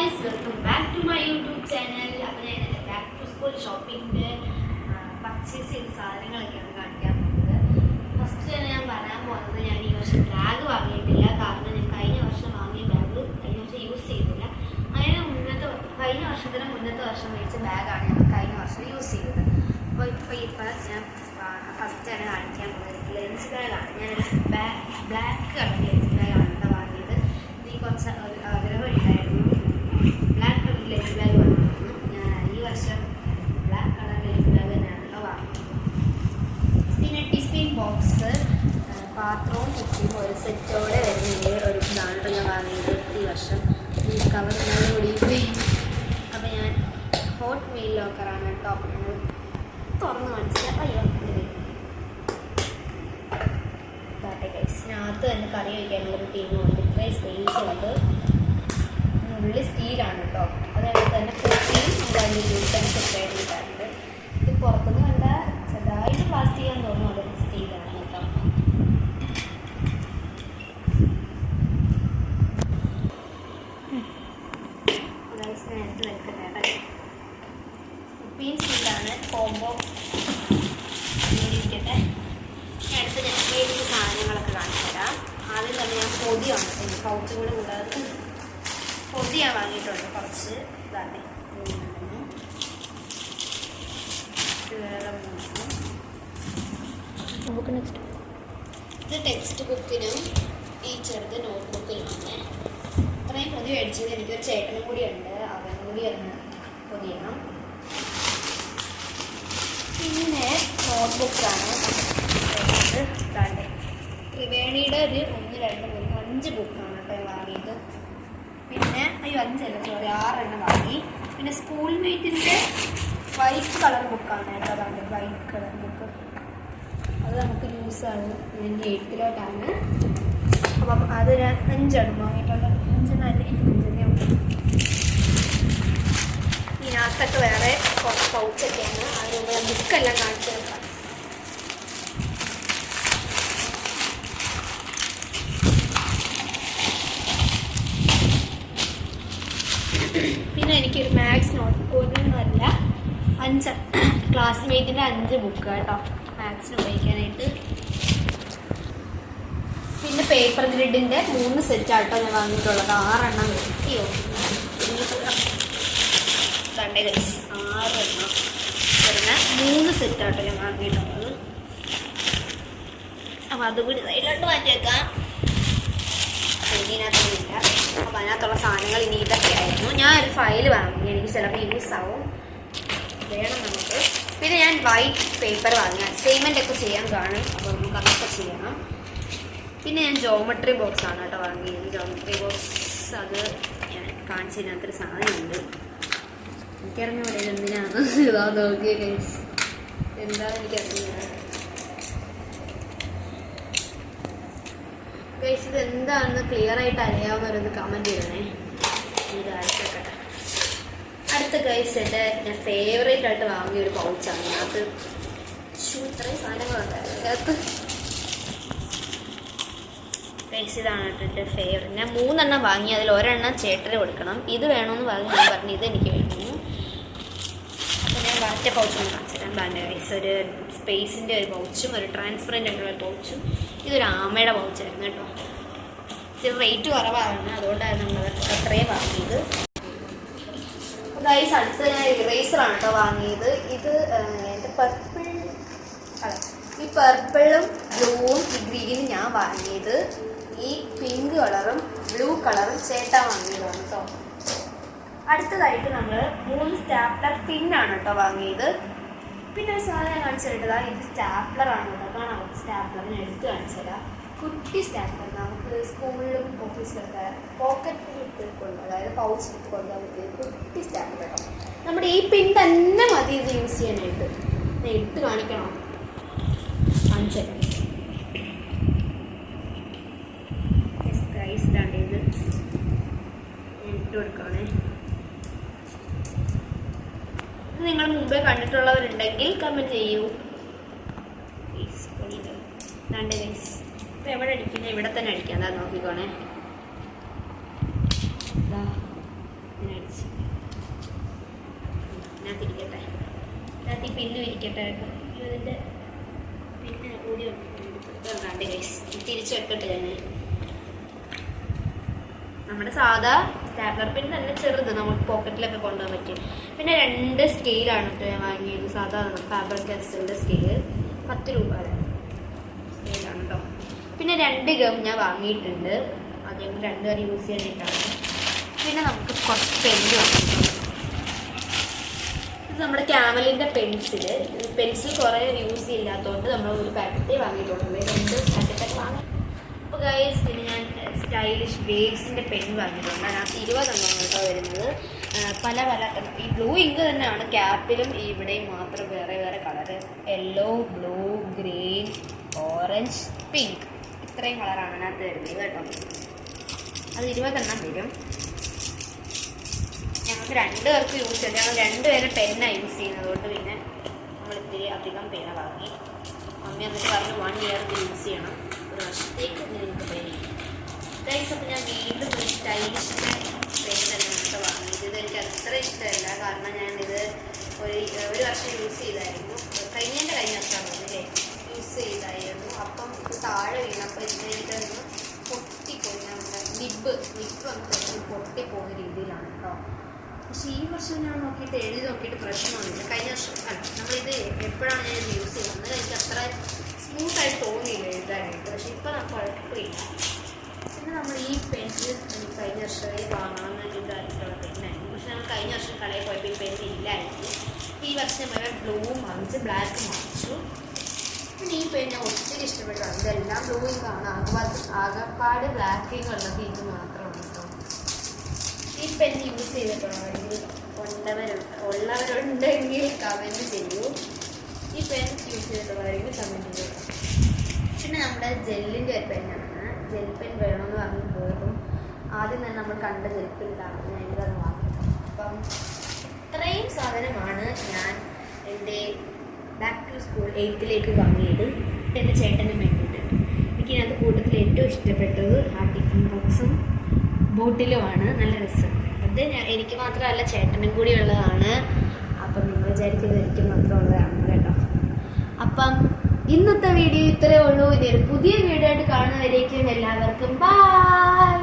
guys, welcome back to my YouTube channel. അപ്പോൾ ഞാൻ back to school ഷോപ്പിംഗിൻ്റെ purchase ചെയ്ത സാധനങ്ങളൊക്കെയാണ് കാണിക്കാൻ പോകുന്നത്. ഫസ്റ്റ് തന്നെ ഞാൻ പറയാൻ പോകുന്നത് ഞാൻ ഈ വർഷം ബാഗ് വാങ്ങിയിട്ടില്ല. കാരണം ഞാൻ കഴിഞ്ഞ വർഷം വാങ്ങിയ ബാഗ് കഴിഞ്ഞ വർഷം യൂസ് ചെയ്തില്ല. അങ്ങനെ കഴിഞ്ഞ വർഷത്തിന് മുന്നത്തെ വർഷം മേടിച്ച ബാഗാണ് ഞാൻ കഴിഞ്ഞ വർഷം യൂസ് ചെയ്തത്. അപ്പോൾ ഇപ്പോൾ ഞാൻ ഫസ്റ്റ് തന്നെ കാണിക്കാൻ പോകുന്നത് ലെൻസ് ബാഗാണ്. ഞാനൊരു ബ്ലാക്ക് കളർ ലെൻസ് ബാഗാണ് വാങ്ങിയത്. ഈ കുറച്ച് ആഗ്രഹം ഉണ്ടായിരുന്നു ബ്ലാക്ക് കളർ ലെൻസ് ബാഗ് വാങ്ങുന്നു. ഞാൻ ഈ വർഷം ബ്ലാക്ക് കളർ ലെൻസ് ബാഗ് തന്നെയാണല്ലോ വാങ്ങിയത്. പിന്നെ ടിഫിൻ ബോക്സ് പാത്രവും കുപ്പിയും ഒരു സെറ്റോടെ വരുന്നതിൻ്റെ ഒരു ഇതാണ് ഞാൻ വാങ്ങിയത് ഈ വർഷം. ഈ കവർ നല്ല കൂടി. അപ്പോൾ ഞാൻ ഹോട്ട് മീൽ ലോക്കറാണ് കേട്ടോ. തുറന്ന് കാണിച്ചാൽ അയ്യോ ഇതിനകത്ത് തന്നെ കറി വയ്ക്കാനുള്ളൊരു ടീമുണ്ട്. ഇത്രയും സ്പേസ് ഉണ്ട്. ഉള്ളിൽ സ്റ്റീലാണ് കേട്ടോ. അതുപോലെ തന്നെ കുപ്പിയും അതിൻ്റെ യൂട്ടൻസ് ഒക്കെ ആയിട്ടുണ്ട്. ഇത് പുറത്തുനിന്ന് കണ്ട ചെറുതായിട്ട് പ്ലാസ്റ്റിക് ആണെന്ന് തോന്നുന്നു. അതൊക്കെ സ്റ്റീലാണ് കേട്ടോ. നേരത്തെ വെക്കട്ടെ. കുപ്പിയും സ്റ്റീലാണ് കോംബോ ഇരിക്കട്ടെ. അടുത്ത് ഞാൻ മേടിച്ച സാധനങ്ങളൊക്കെ കാണിച്ചു തരാം. ആദ്യം തന്നെ ഞാൻ പൊതിയാണ് പൗച്ചും കൂടെ കൂടാതെ പൊതി ഞാൻ വാങ്ങിയിട്ടുണ്ട്. കുറച്ച് ഇതാണ് ഇത് ടെക്സ്റ്റ് ബുക്കിനും ഈ ചെറുത് നോട്ട് ബുക്കിനുമാണ്. അത്രയും പൊതി മേടിച്ചത്. എനിക്കൊരു ചേട്ടനും കൂടി ഉണ്ട്. അവനും കൂടി ഒന്ന് പൊതിയണം. പിന്നെ നോട്ട് ബുക്കാണ് ഇതാണ്ട് ത്രിവേണിയുടെ ഒരു 1, 2, 3, 5 ബുക്കാണ് കേട്ടോ ഞാൻ വാങ്ങിയത്. പിന്നെ 5 സോറി 6 വാങ്ങി. പിന്നെ സ്കൂൾ മേറ്റിൻ്റെ വൈറ്റ് കളർ ബുക്കാണ് കേട്ടോ. അതാണ് വൈറ്റ് കളർ ബുക്ക്. അത് നമുക്ക് യൂസാണ്. ഞാൻ 8th അപ്പം അത് 5 വാങ്ങിയിട്ടുള്ളത്. 5 ഇതിനകത്തൊക്കെ വേറെ കുറച്ച് പൗച്ചൊക്കെയാണ്. അതിന് മുമ്പ് ഞാൻ ബുക്കെല്ലാം കാണിച്ചു തരാം. പിന്നെ എനിക്കൊരു മാത്സ് നോട്ട് ഒന്നല്ല 5 ക്ലാസ്മേറ്റിൻ്റെ 5 ബുക്ക് കേട്ടോ മാത്സിന് ഉപയോഗിക്കാനായിട്ട്. പിന്നെ പേപ്പർ ഗ്രിഡിൻ്റെ 3 സെറ്റാട്ടോ ഞാൻ വാങ്ങിയിട്ടുള്ളത്. 6 കിട്ടിയോ തണ്ടേ ഗൈസ്. 6 വരുന്ന 3 സെറ്റാട്ടോ ഞാൻ വാങ്ങിയിട്ടുള്ളത്. അപ്പോൾ അതുകൂടി സൈഡിലോട്ട് മാറ്റി വെക്കാം. ഇതിനകത്തൊന്നുമില്ല. അപ്പോൾ അതിനകത്തുള്ള സാധനങ്ങൾ ഇനി ഇതൊക്കെ ആയിരുന്നു. ഞാൻ ഒരു ഫയൽ വാങ്ങി. എനിക്ക് ചിലപ്പോൾ യൂസ് ആവും, വേണം നമുക്ക്. പിന്നെ ഞാൻ വൈറ്റ് പേപ്പർ വാങ്ങി. അസൈൻമെൻ്റ് ഒക്കെ ചെയ്യാൻ കാണും. അപ്പോൾ നമുക്ക് അതൊക്കെ ചെയ്യണം. പിന്നെ ഞാൻ ജോമെട്രി ബോക്സ് ആണ് കേട്ടോ വാങ്ങിയത്. ജോമെട്രി ബോക്സ് അത് ഞാൻ കാണിച്ചതിനകത്തൊരു സാധനമുണ്ട്. എനിക്കറിഞ്ഞൂടെ എന്തിനാണ് ഇതാ നോക്കിയ ഗൈസ്. എന്താണെന്ന് എനിക്കറിഞ്ഞൂടാ ഗൈസ്. ഇത് എന്താണെന്ന് ക്ലിയർ ആയിട്ട് അറിയാവുന്നവരൊന്ന് കമൻറ്റ് ചെയ്യണേ. ഇതായിട്ടൊക്കെ അടുത്ത ഗൈസ് എൻ്റെ ഫേവറേറ്റ് ആയിട്ട് വാങ്ങിയൊരു പൗച്ചാണ്. അതിനകത്ത് ഇത്രയും സാധനങ്ങളുണ്ടായിരുന്നു അതിനകത്ത്. ഗൈസ് ഇതാണ് എൻ്റെ ഫേവറേറ്റ്. ഞാൻ 3 വാങ്ങി. അതിൽ 1 ചേട്ടന് കൊടുക്കണം. ഇത് വേണമെന്ന് ഞാൻ പറഞ്ഞു ഇത് എനിക്ക് വേണമെന്ന്. അപ്പോൾ ഞാൻ മറ്റേ പൗച്ചും കാണിച്ചു തരാം. ബാൻഡ് ഗൈസ് ഒരു സ്പേസിൻ്റെ ഒരു പൗച്ചും ഒരു ട്രാൻസ്പെറൻ്റ് ആയിട്ടുള്ള പൗച്ചും. ഇതൊരു ആമയുടെ പൗച്ചായിരുന്നു കേട്ടോ. ഇത് റേറ്റ് കുറവാണ്, അതുകൊണ്ടാണ് നമ്മൾ അത്രയും വാങ്ങിയത്. ഗൈസ് അടുത്ത് ഞാൻ ഇറേസറാണ് കേട്ടോ വാങ്ങിയത്. ഇത് എൻ്റെ ഈ പർപ്പിളും ബ്ലൂവും ഈ ഗ്രീനും ഞാൻ വാങ്ങിയത്. ഈ പിങ്ക് കളറും ബ്ലൂ കളറും ചേട്ടാ വാങ്ങിയതാണ് കേട്ടോ. അടുത്തതായിട്ട് നമ്മൾ 3 സ്റ്റാപ്ലർ പിന്നാണ് കേട്ടോ വാങ്ങിയത്. പിന്നെ ഒരു സാധനം കാണിച്ചു തരേണ്ടതാ. ഇത് സ്റ്റാപ്ലറാണ് കേട്ടോ. കാണാം സ്റ്റാപ്ലറിന് എടുത്ത് കാണിച്ചു തരാം. കുട്ടി സ്റ്റാപ്ലർ നമുക്ക് സ്കൂളിലും ഓഫീസിലൊക്കെ പോക്കറ്റിൽ ഇട്ട് കൊണ്ടുപോകും. അതായത് പൗച്ച് ഇട്ട് കൊണ്ടുപോകാൻ പറ്റിയ കുട്ടി സ്റ്റാപ്ലർ കേട്ടോ. നമ്മുടെ ഈ പിൻ തന്നെ മതി ഇത് യൂസ് ചെയ്യാനായിട്ട്. എടുത്ത് കാണിക്കണോ? കാണിച്ചു തരാം. ഇതാണ് ഇത്. ഇട്ട് കൊടുക്കണേ. നിങ്ങൾ മുമ്പേ കണ്ടിട്ടുള്ളവരുണ്ടെങ്കിൽ കമൻറ്റ് ചെയ്യൂ. ഇപ്പം എവിടെ അടിക്കുന്നത്? ഇവിടെ തന്നെ അടിക്കാം. അതാ നോക്കിക്കോണേ. ഇങ്ങനെ അടിച്ച് ഇതിനകത്തിരിക്കട്ടെ, ഇതിനകത്ത് ഈ പിന്ന് വിരിക്കട്ടെ കേട്ടോ. ഇതിൻ്റെ പിന്നെ കൂടി ഇതുണ്ടാണ്ട് ഗൈസ്, തിരിച്ച് വെക്കട്ടെ ഞാൻ. നമ്മുടെ സാധാ സ്റ്റാപ്ലർ പിൻ തന്നെ ചെറുത്, നമുക്ക് പോക്കറ്റിലൊക്കെ കൊണ്ടുപോകാൻ പറ്റും. പിന്നെ 2 സ്കെയിലാണ് കേട്ടോ ഞാൻ വാങ്ങിയത്, സാധാരണ ഫാബർ കാസ്റ്റലിൻ്റെ സ്കെയിൽ 10 രൂപയുടെ സ്കെയിലാണ് കേട്ടോ. പിന്നെ 2 ഗം ഞാൻ വാങ്ങിയിട്ടുണ്ട്, അത് ഞങ്ങൾ 2 പേര് യൂസ് ചെയ്യാനായിട്ടാണ്. പിന്നെ നമുക്ക് കുറച്ച് പെൻസ് വാങ്ങിയിട്ടുണ്ട്. ഇത് നമ്മുടെ ക്യാമലിൻ്റെ പെൻസിൽ കുറേ യൂസ് ഇല്ലാത്തതുകൊണ്ട് നമ്മൾ ഒരു പാക്കറ്റേ വാങ്ങിയിട്ടുള്ളൂ, 2 പാക്കറ്റൊക്കെ വാങ്ങി. അപ്പോൾ ഗൈസ് പിന്നെ ഞാൻ സ്റ്റൈലിഷ് വേവ്സിൻ്റെ പെൻ വാങ്ങിയിട്ടുണ്ട്, അതിനകത്ത് 20 എണ്ണം കേട്ടോ വരുന്നത്. പല ഈ ബ്ലൂ ഇങ്ക് തന്നെയാണ് ക്യാപ്പിലും ഇവിടെയും മാത്രം വേറെ വേറെ colour, yellow, blue, green, orange, pink, ഇത്രയും കളറാണ് അതിനകത്ത് വരുന്നത് കേട്ടോ. അത് 20 എണ്ണം വരും. ഞങ്ങൾക്ക് 2 പേർക്ക് യൂസ് ചെയ്യാം, ഞങ്ങൾ 2 പേര് പെന്നാണ് യൂസ് ചെയ്യുന്നതുകൊണ്ട് പിന്നെ നമ്മൾ ഇത്തിരി അധികം പേന വാങ്ങി. മമ്മി എന്നിട്ട് പറഞ്ഞ് 1 ഇയർ യൂസ് ചെയ്യണം, ഒരു വർഷത്തേക്ക് നിങ്ങൾക്ക് പെൻ. ഗൈസ് അപ്പോൾ ഞാൻ വീണ്ടും ഒരു സ്റ്റൈലിഷിൻ്റെ പെൻ തന്നെയാണ് വാങ്ങിയത്. ഇത് എനിക്ക് അത്ര ഇഷ്ടമല്ല, കാരണം ഞാനിത് ഒരു വർഷം യൂസ് ചെയ്തായിരുന്നു, കഴിഞ്ഞ വർഷമാണ് അല്ലേ യൂസ് ചെയ്തായിരുന്നു. അപ്പം ഇത് താഴെ വീണപ്പോൾ ഇതൊന്ന് പൊട്ടിപ്പോയി, നമ്മുടെ നിബ് വന്നിട്ട് പൊട്ടിപ്പോകുന്ന രീതിയിലാണ് കേട്ടോ. പക്ഷേ ഈ വർഷം ഞാൻ എഴുതി നോക്കിയിട്ട് പ്രശ്നമൊന്നുമില്ല. കഴിഞ്ഞ വർഷം നമ്മളിത് എപ്പോഴാണ് ഞാൻ ഇത് യൂസ് ചെയ്യുന്നത് എനിക്ക് അത്ര സ്മൂത്തായിട്ട് തോന്നിയില്ല എഴുതാനായിട്ട്, പക്ഷേ ഇപ്പോൾ നമുക്ക് കുഴപ്പമില്ല. പിന്നെ നമ്മൾ ഈ പെൻസിൽ എനിക്ക് കഴിഞ്ഞ വർഷമേ വാങ്ങണമെന്ന് ഇതായിട്ടുള്ള പെന്നായിരുന്നു, പക്ഷെ നമ്മൾ കഴിഞ്ഞ വർഷം കടയിൽ പോയപ്പോൾ ഈ പെൻ ഇല്ലായിരുന്നു. ഈ വർഷം വരെ ബ്ലൂവും വാങ്ങിച്ച് ബ്ലാക്കും വാങ്ങിച്ചു. പിന്നെ ഈ പെൻ ഞാൻ ഒത്തിരി ഇഷ്ടപ്പെട്ടതാണ്, ഇതെല്ലാം ബ്ലൂയിങ്ങാണ്, ആകപ്പാട് ബ്ലാക്കിങ് ഉള്ളത് ഇത് മാത്രമാണ് കേട്ടോ. ഈ പെൻ യൂസ് ചെയ്തിട്ടുണ്ടെങ്കിൽ ഉള്ളവരുണ്ടെങ്കിൽ കമൻറ്റ് ചെയ്യൂ, ഈ പെൻ യൂസ് ചെയ്തിട്ടുള്ളവരെങ്കിൽ കമൻറ്റ് ചെയ്യൂ. പിന്നെ നമ്മുടെ ജെല്ലിൻ്റെ ഒരു പെന്നാണ്, ജെൽ പെൻ വേണമെന്ന് പറഞ്ഞ് പോയപ്പം ആദ്യം തന്നെ നമ്മൾ കണ്ട ജെൽ പെന്നാണ് ഞാൻ ഇതൊന്ന് വാങ്ങിയത്. അപ്പം ഇത്രയും സാധനമാണ് ഞാൻ എൻ്റെ ബാക്ക് ടു സ്കൂൾ 8th വാങ്ങിയത് എൻ്റെ ചേട്ടനും വേണ്ടിയിട്ട്. എനിക്കതിനകത്ത് കൂട്ടത്തിൽ ഏറ്റവും ഇഷ്ടപ്പെട്ടത് ആ ടിഫിൻ ബോക്സും ബോട്ടിലുമാണ്, നല്ല രസം. അത് എനിക്ക് മാത്രമല്ല ചേട്ടനും കൂടി ഉള്ളതാണ്. അപ്പം നിങ്ങൾ വിചാരിക്കുന്നത് എനിക്ക് മാത്രമുള്ളതാണ് കേട്ടോ. അപ്പം ഇന്നത്തെ വീഡിയോ ഇത്രയേ ഉള്ളൂ. ഇനി ഒരു പുതിയ വീഡിയോ ആയിട്ട് കാണുന്നവരേക്കും എല്ലാവർക്കും ബൈ.